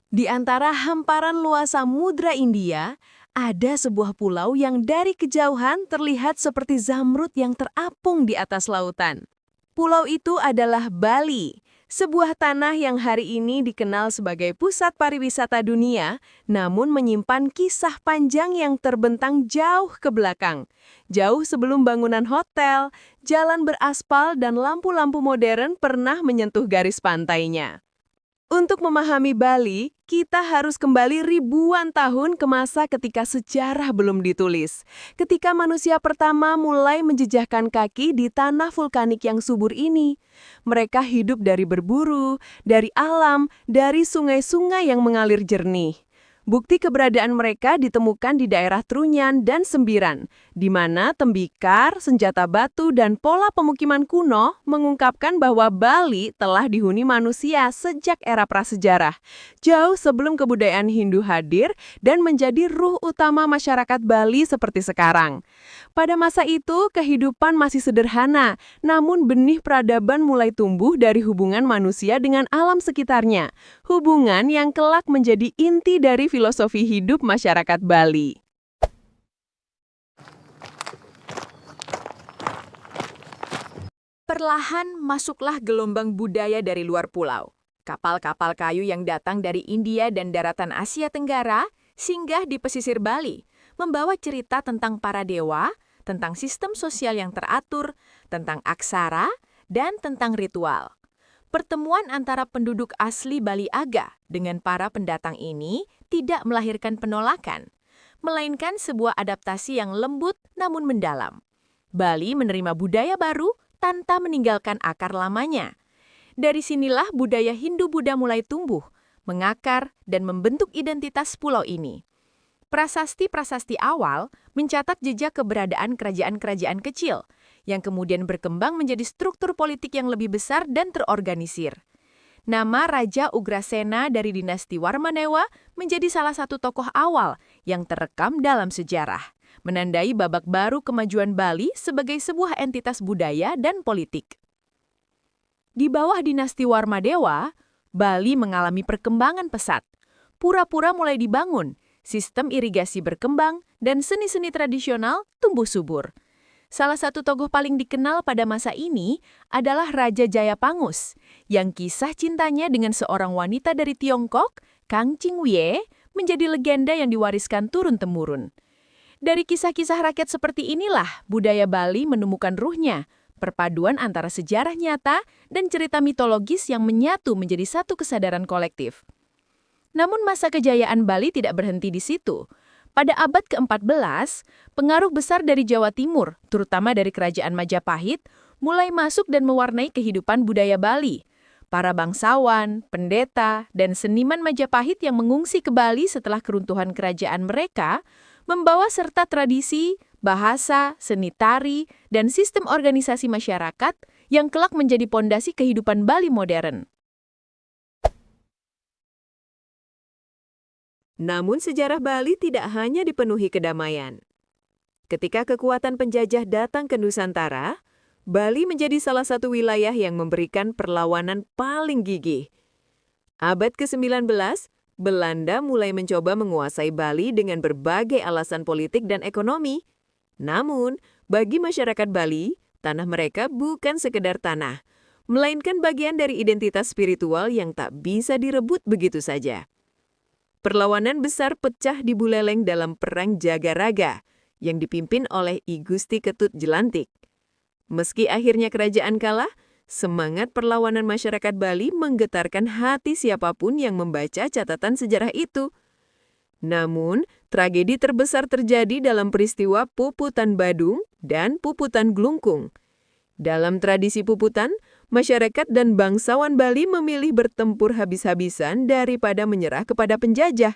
Di antara hamparan luas Samudra India, ada sebuah pulau yang dari kejauhan terlihat seperti zamrud yang terapung di atas lautan. Pulau itu adalah Bali, sebuah tanah yang hari ini dikenal sebagai pusat pariwisata dunia, namun menyimpan kisah panjang yang terbentang jauh ke belakang. Jauh sebelum bangunan hotel, jalan beraspal dan lampu-lampu modern pernah menyentuh garis pantainya. Untuk memahami Bali, kita harus kembali ribuan tahun ke masa ketika sejarah belum ditulis. Ketika manusia pertama mulai menjejakkan kaki di tanah vulkanik yang subur ini. Mereka hidup dari berburu, dari alam, dari sungai-sungai yang mengalir jernih. Bukti keberadaan mereka ditemukan di daerah Trunyan dan Sembiran, di mana tembikar, senjata batu, dan pola pemukiman kuno mengungkapkan bahwa Bali telah dihuni manusia sejak era prasejarah, jauh sebelum kebudayaan Hindu hadir dan menjadi ruh utama masyarakat Bali seperti sekarang. Pada masa itu, kehidupan masih sederhana, namun benih peradaban mulai tumbuh dari hubungan manusia dengan alam sekitarnya, hubungan yang kelak menjadi inti dari filosofi hidup masyarakat Bali. Perlahan masuklah gelombang budaya dari luar pulau. Kapal-kapal kayu yang datang dari India dan daratan Asia Tenggara singgah di pesisir Bali, membawa cerita tentang para dewa, tentang sistem sosial yang teratur, tentang aksara, dan tentang ritual. Pertemuan antara penduduk asli Bali Aga dengan para pendatang ini tidak melahirkan penolakan, melainkan sebuah adaptasi yang lembut namun mendalam. Bali menerima budaya baru tanpa meninggalkan akar lamanya. Dari sinilah budaya Hindu-Buddha mulai tumbuh, mengakar, dan membentuk identitas pulau ini. Prasasti-prasasti awal mencatat jejak keberadaan kerajaan-kerajaan kecil, yang kemudian berkembang menjadi struktur politik yang lebih besar dan terorganisir. Nama Raja Ugrasena dari dinasti Warmanewa menjadi salah satu tokoh awal yang terekam dalam sejarah, menandai babak baru kemajuan Bali sebagai sebuah entitas budaya dan politik. Di bawah dinasti Warmadewa, Bali mengalami perkembangan pesat. Pura-pura mulai dibangun, sistem irigasi berkembang, dan seni-seni tradisional tumbuh subur. Salah satu tokoh paling dikenal pada masa ini adalah Raja Jayapangus, yang kisah cintanya dengan seorang wanita dari Tiongkok, Kang Ching-wie, menjadi legenda yang diwariskan turun-temurun. Dari kisah-kisah rakyat seperti inilah budaya Bali menemukan ruhnya, perpaduan antara sejarah nyata dan cerita mitologis yang menyatu menjadi satu kesadaran kolektif. Namun masa kejayaan Bali tidak berhenti di situ. Pada abad ke-14, pengaruh besar dari Jawa Timur, terutama dari Kerajaan Majapahit, mulai masuk dan mewarnai kehidupan budaya Bali. Para bangsawan, pendeta, dan seniman Majapahit yang mengungsi ke Bali setelah keruntuhan kerajaan mereka, membawa serta tradisi, bahasa, seni tari, dan sistem organisasi masyarakat yang kelak menjadi pondasi kehidupan Bali modern. Namun sejarah Bali tidak hanya dipenuhi kedamaian. Ketika kekuatan penjajah datang ke Nusantara, Bali menjadi salah satu wilayah yang memberikan perlawanan paling gigih. Abad ke-19, Belanda mulai mencoba menguasai Bali dengan berbagai alasan politik dan ekonomi. Namun, bagi masyarakat Bali, tanah mereka bukan sekedar tanah, melainkan bagian dari identitas spiritual yang tak bisa direbut begitu saja. Perlawanan besar pecah di Buleleng dalam Perang Jagaraga yang dipimpin oleh I Gusti Ketut Jelantik. Meski akhirnya kerajaan kalah, semangat perlawanan masyarakat Bali menggetarkan hati siapapun yang membaca catatan sejarah itu. Namun, tragedi terbesar terjadi dalam peristiwa Puputan Badung dan Puputan Glungkung. Dalam tradisi Puputan, masyarakat dan bangsawan Bali memilih bertempur habis-habisan daripada menyerah kepada penjajah.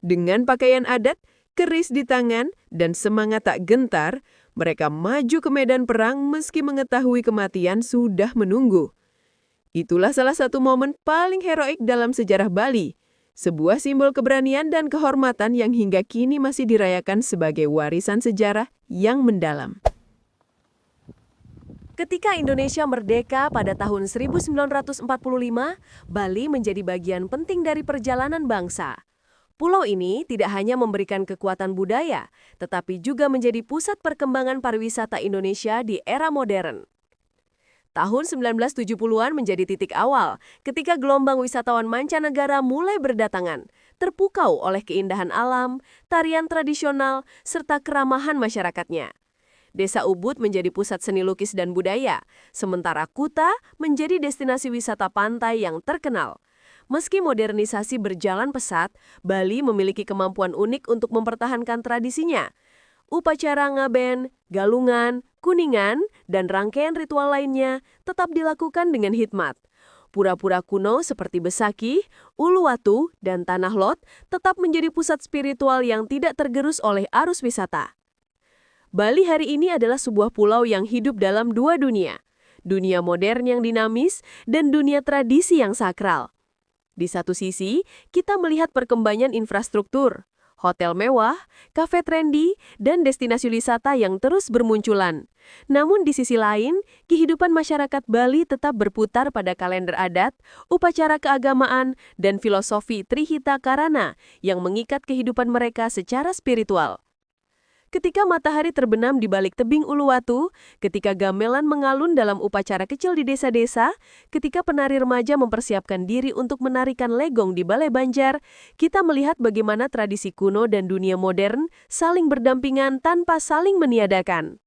Dengan pakaian adat, keris di tangan, dan semangat tak gentar, mereka maju ke medan perang meski mengetahui kematian sudah menunggu. Itulah salah satu momen paling heroik dalam sejarah Bali, sebuah simbol keberanian dan kehormatan yang hingga kini masih dirayakan sebagai warisan sejarah yang mendalam. Ketika Indonesia merdeka pada tahun 1945, Bali menjadi bagian penting dari perjalanan bangsa. Pulau ini tidak hanya memberikan kekuatan budaya, tetapi juga menjadi pusat perkembangan pariwisata Indonesia di era modern. Tahun 1970-an menjadi titik awal ketika gelombang wisatawan mancanegara mulai berdatangan, terpukau oleh keindahan alam, tarian tradisional, serta keramahan masyarakatnya. Desa Ubud menjadi pusat seni lukis dan budaya, sementara Kuta menjadi destinasi wisata pantai yang terkenal. Meski modernisasi berjalan pesat, Bali memiliki kemampuan unik untuk mempertahankan tradisinya. Upacara ngaben, galungan, kuningan, dan rangkaian ritual lainnya tetap dilakukan dengan hikmat. Pura-pura kuno seperti Besaki, Uluwatu, dan Tanah Lot tetap menjadi pusat spiritual yang tidak tergerus oleh arus wisata. Bali hari ini adalah sebuah pulau yang hidup dalam dua dunia. Dunia modern yang dinamis dan dunia tradisi yang sakral. Di satu sisi, kita melihat perkembangan infrastruktur, hotel mewah, kafe trendy, dan destinasi wisata yang terus bermunculan. Namun di sisi lain, kehidupan masyarakat Bali tetap berputar pada kalender adat, upacara keagamaan, dan filosofi Trihita Karana yang mengikat kehidupan mereka secara spiritual. Ketika matahari terbenam di balik tebing Uluwatu, ketika gamelan mengalun dalam upacara kecil di desa-desa, ketika penari remaja mempersiapkan diri untuk menarikan legong di Balai Banjar, kita melihat bagaimana tradisi kuno dan dunia modern saling berdampingan tanpa saling meniadakan.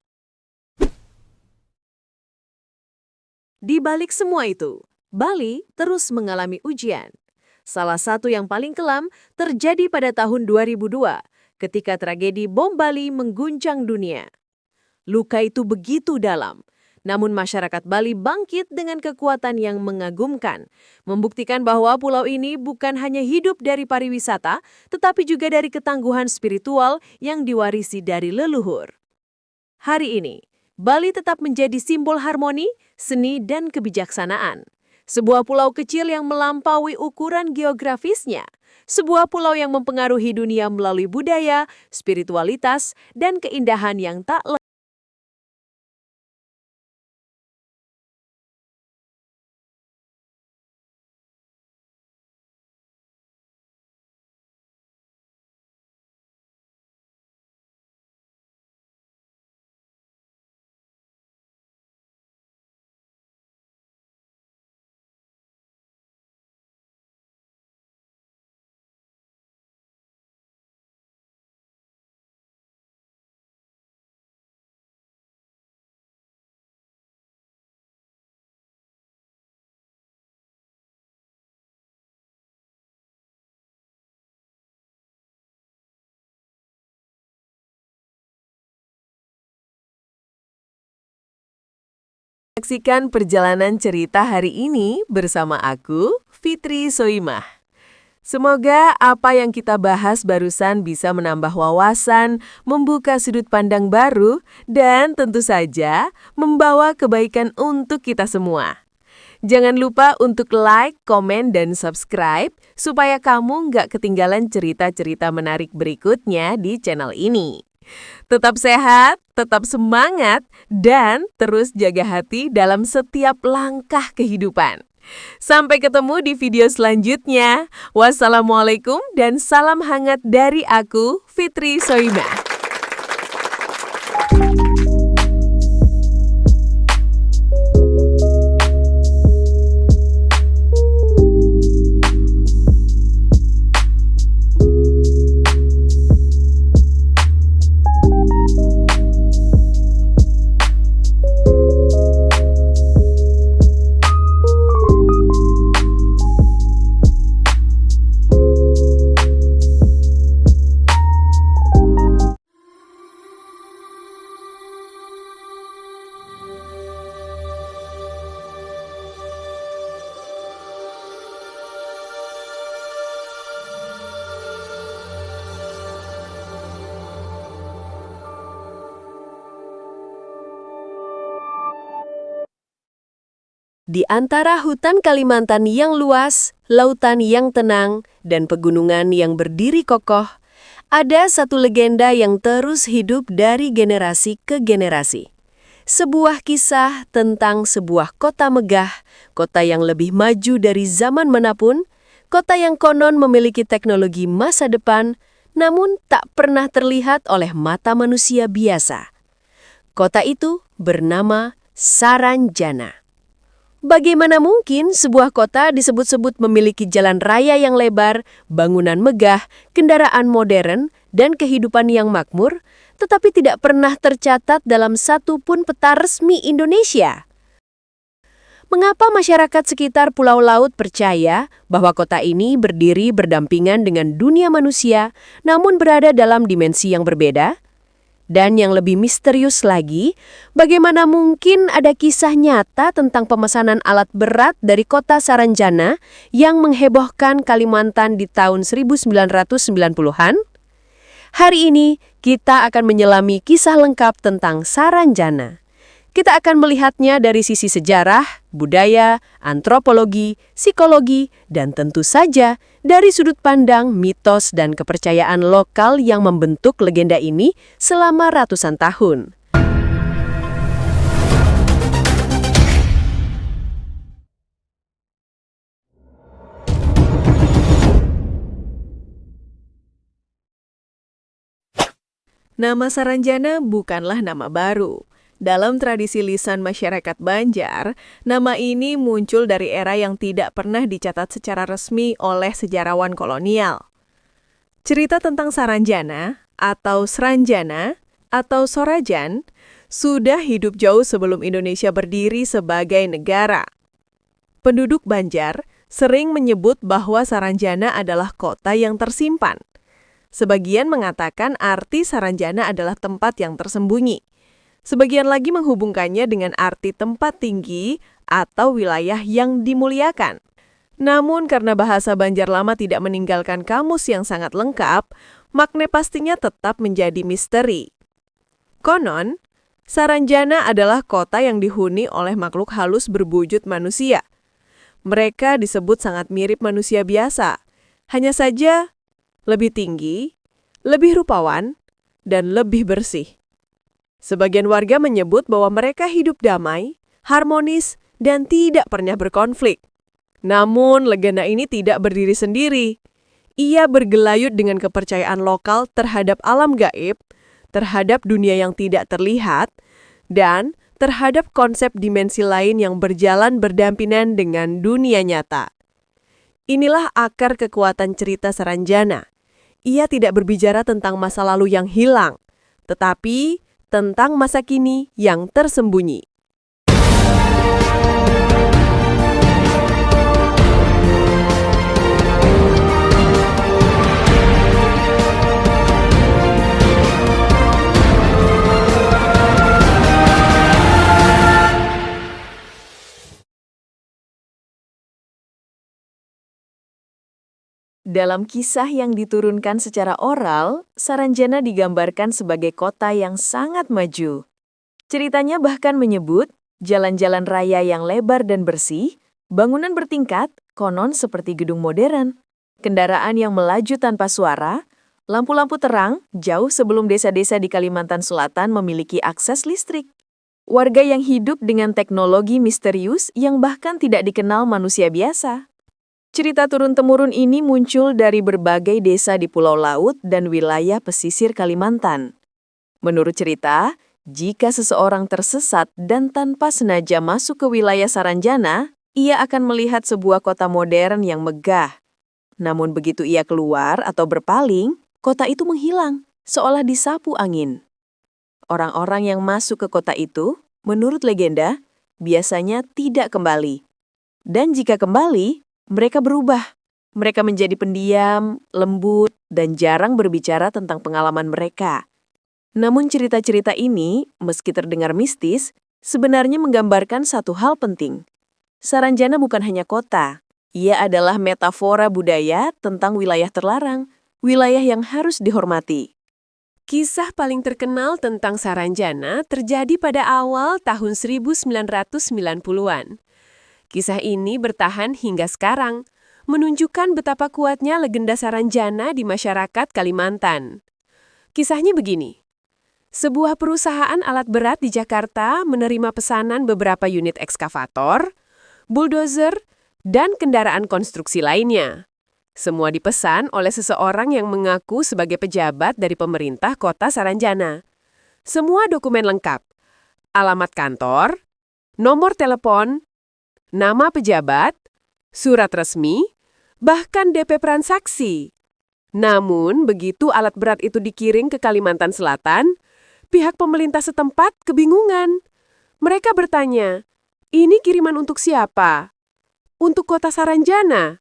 Di balik semua itu, Bali terus mengalami ujian. Salah satu yang paling kelam terjadi pada tahun 2002, ketika tragedi bom Bali mengguncang dunia. Luka itu begitu dalam, namun masyarakat Bali bangkit dengan kekuatan yang mengagumkan, membuktikan bahwa pulau ini bukan hanya hidup dari pariwisata, tetapi juga dari ketangguhan spiritual yang diwarisi dari leluhur. Hari ini, Bali tetap menjadi simbol harmoni, seni, dan kebijaksanaan. Sebuah pulau kecil yang melampaui ukuran geografisnya. Sebuah pulau yang mempengaruhi dunia melalui budaya, spiritualitas, dan keindahan yang tak Saksikan perjalanan cerita hari ini bersama aku, Fitri Soimah. Semoga apa yang kita bahas barusan bisa menambah wawasan, membuka sudut pandang baru, dan tentu saja membawa kebaikan untuk kita semua. Jangan lupa untuk like, komen, dan subscribe supaya kamu nggak ketinggalan cerita-cerita menarik berikutnya di channel ini. Tetap sehat, tetap semangat, dan terus jaga hati dalam setiap langkah kehidupan. Sampai ketemu di video selanjutnya. Wassalamualaikum dan salam hangat dari aku, Fitri Soimah. Di antara hutan Kalimantan yang luas, lautan yang tenang, dan pegunungan yang berdiri kokoh, ada satu legenda yang terus hidup dari generasi ke generasi. Sebuah kisah tentang sebuah kota megah, kota yang lebih maju dari zaman manapun, kota yang konon memiliki teknologi masa depan, namun tak pernah terlihat oleh mata manusia biasa. Kota itu bernama Saranjana. Bagaimana mungkin sebuah kota disebut-sebut memiliki jalan raya yang lebar, bangunan megah, kendaraan modern, dan kehidupan yang makmur, tetapi tidak pernah tercatat dalam satu pun peta resmi Indonesia? Mengapa masyarakat sekitar Pulau Laut percaya bahwa kota ini berdiri berdampingan dengan dunia manusia, namun berada dalam dimensi yang berbeda? Dan yang lebih misterius lagi, bagaimana mungkin ada kisah nyata tentang pemesanan alat berat dari kota Saranjana yang menghebohkan Kalimantan di tahun 1990-an? Hari ini, kita akan menyelami kisah lengkap tentang Saranjana. Kita akan melihatnya dari sisi sejarah, budaya, antropologi, psikologi, dan tentu saja dari sudut pandang mitos dan kepercayaan lokal yang membentuk legenda ini selama ratusan tahun. Nama Saranjana bukanlah nama baru. Dalam tradisi lisan masyarakat Banjar, nama ini muncul dari era yang tidak pernah dicatat secara resmi oleh sejarawan kolonial. Cerita tentang Saranjana, atau Sranjana, atau Sorajan, sudah hidup jauh sebelum Indonesia berdiri sebagai negara. Penduduk Banjar sering menyebut bahwa Saranjana adalah kota yang tersimpan. Sebagian mengatakan arti Saranjana adalah tempat yang tersembunyi. Sebagian lagi menghubungkannya dengan arti tempat tinggi atau wilayah yang dimuliakan. Namun karena bahasa Banjar lama tidak meninggalkan kamus yang sangat lengkap, makna pastinya tetap menjadi misteri. Konon, Saranjana adalah kota yang dihuni oleh makhluk halus berwujud manusia. Mereka disebut sangat mirip manusia biasa, hanya saja lebih tinggi, lebih rupawan, dan lebih bersih. Sebagian warga menyebut bahwa mereka hidup damai, harmonis, dan tidak pernah berkonflik. Namun, legenda ini tidak berdiri sendiri. Ia bergelayut dengan kepercayaan lokal terhadap alam gaib, terhadap dunia yang tidak terlihat, dan terhadap konsep dimensi lain yang berjalan berdampingan dengan dunia nyata. Inilah akar kekuatan cerita Saranjana. Ia tidak berbicara tentang masa lalu yang hilang, tetapi tentang masa kini yang tersembunyi. Dalam kisah yang diturunkan secara oral, Saranjana digambarkan sebagai kota yang sangat maju. Ceritanya bahkan menyebut jalan-jalan raya yang lebar dan bersih, bangunan bertingkat, konon seperti gedung modern, kendaraan yang melaju tanpa suara, lampu-lampu terang jauh sebelum desa-desa di Kalimantan Selatan memiliki akses listrik. Warga yang hidup dengan teknologi misterius yang bahkan tidak dikenal manusia biasa. Cerita turun-temurun ini muncul dari berbagai desa di Pulau Laut dan wilayah pesisir Kalimantan. Menurut cerita, jika seseorang tersesat dan tanpa sengaja masuk ke wilayah Saranjana, ia akan melihat sebuah kota modern yang megah. Namun begitu ia keluar atau berpaling, kota itu menghilang, seolah disapu angin. Orang-orang yang masuk ke kota itu, menurut legenda, biasanya tidak kembali. Dan jika kembali, mereka berubah. Mereka menjadi pendiam, lembut, dan jarang berbicara tentang pengalaman mereka. Namun cerita-cerita ini, meski terdengar mistis, sebenarnya menggambarkan satu hal penting. Saranjana bukan hanya kota. Ia adalah metafora budaya tentang wilayah terlarang, wilayah yang harus dihormati. Kisah paling terkenal tentang Saranjana terjadi pada awal tahun 1990-an. Kisah ini bertahan hingga sekarang, menunjukkan betapa kuatnya legenda Saranjana di masyarakat Kalimantan. Kisahnya begini. Sebuah perusahaan alat berat di Jakarta menerima pesanan beberapa unit ekskavator, bulldozer, dan kendaraan konstruksi lainnya. Semua dipesan oleh seseorang yang mengaku sebagai pejabat dari pemerintah Kota Saranjana. Semua dokumen lengkap, alamat kantor, nomor telepon, nama pejabat, surat resmi, bahkan DP transaksi. Namun, begitu alat berat itu dikirim ke Kalimantan Selatan, pihak pemerintah setempat kebingungan. Mereka bertanya, ini kiriman untuk siapa? Untuk Kota Saranjana?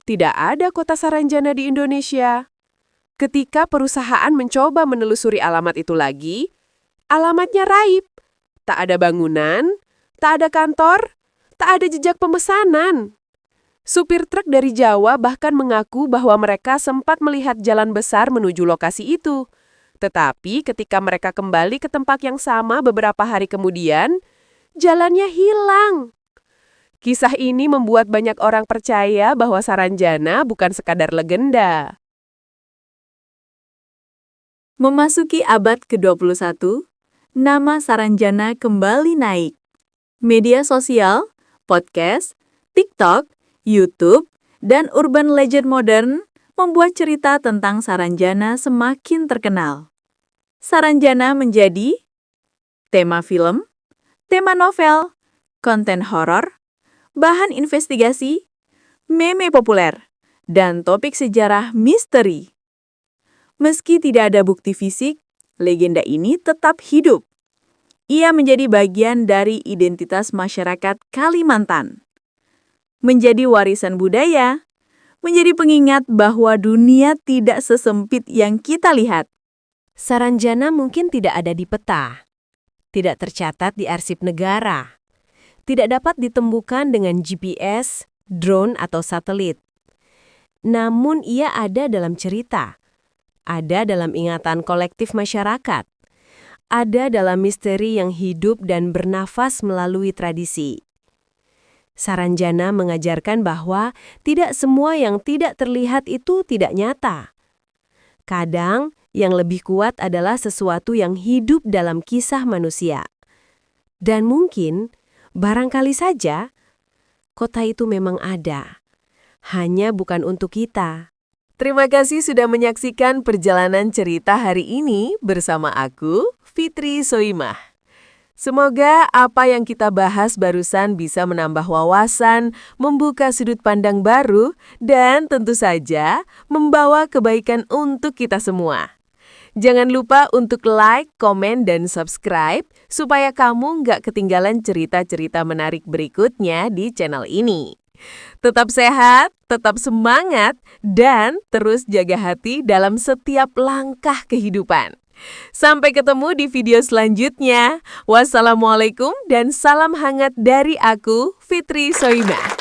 Tidak ada Kota Saranjana di Indonesia. Ketika perusahaan mencoba menelusuri alamat itu lagi, alamatnya raib. Tak ada bangunan, tak ada kantor, tak ada jejak pemesanan. Supir truk dari Jawa bahkan mengaku bahwa mereka sempat melihat jalan besar menuju lokasi itu. Tetapi ketika mereka kembali ke tempat yang sama beberapa hari kemudian, jalannya hilang. Kisah ini membuat banyak orang percaya bahwa Saranjana bukan sekadar legenda. Memasuki abad ke-21, nama Saranjana kembali naik. Media sosial, podcast, TikTok, YouTube, dan urban legend modern membuat cerita tentang Saranjana semakin terkenal. Saranjana menjadi tema film, tema novel, konten horor, bahan investigasi, meme populer, dan topik sejarah misteri. Meski tidak ada bukti fisik, legenda ini tetap hidup. Ia menjadi bagian dari identitas masyarakat Kalimantan. Menjadi warisan budaya, menjadi pengingat bahwa dunia tidak sesempit yang kita lihat. Saranjana mungkin tidak ada di peta, tidak tercatat di arsip negara, tidak dapat ditemukan dengan GPS, drone, atau satelit. Namun ia ada dalam cerita, ada dalam ingatan kolektif masyarakat, ada dalam misteri yang hidup dan bernafas melalui tradisi. Saranjana mengajarkan bahwa tidak semua yang tidak terlihat itu tidak nyata. Kadang, yang lebih kuat adalah sesuatu yang hidup dalam kisah manusia. Dan mungkin, barangkali saja, kota itu memang ada. Hanya bukan untuk kita. Terima kasih sudah menyaksikan perjalanan cerita hari ini bersama aku, Fitri Soimah. Semoga apa yang kita bahas barusan bisa menambah wawasan, membuka sudut pandang baru, dan tentu saja membawa kebaikan untuk kita semua. Jangan lupa untuk like, komen, dan subscribe supaya kamu nggak ketinggalan cerita-cerita menarik berikutnya di channel ini. Tetap sehat, tetap semangat, dan terus jaga hati dalam setiap langkah kehidupan. Sampai ketemu di video selanjutnya. Wassalamualaikum dan salam hangat dari aku, Fitri Soimah.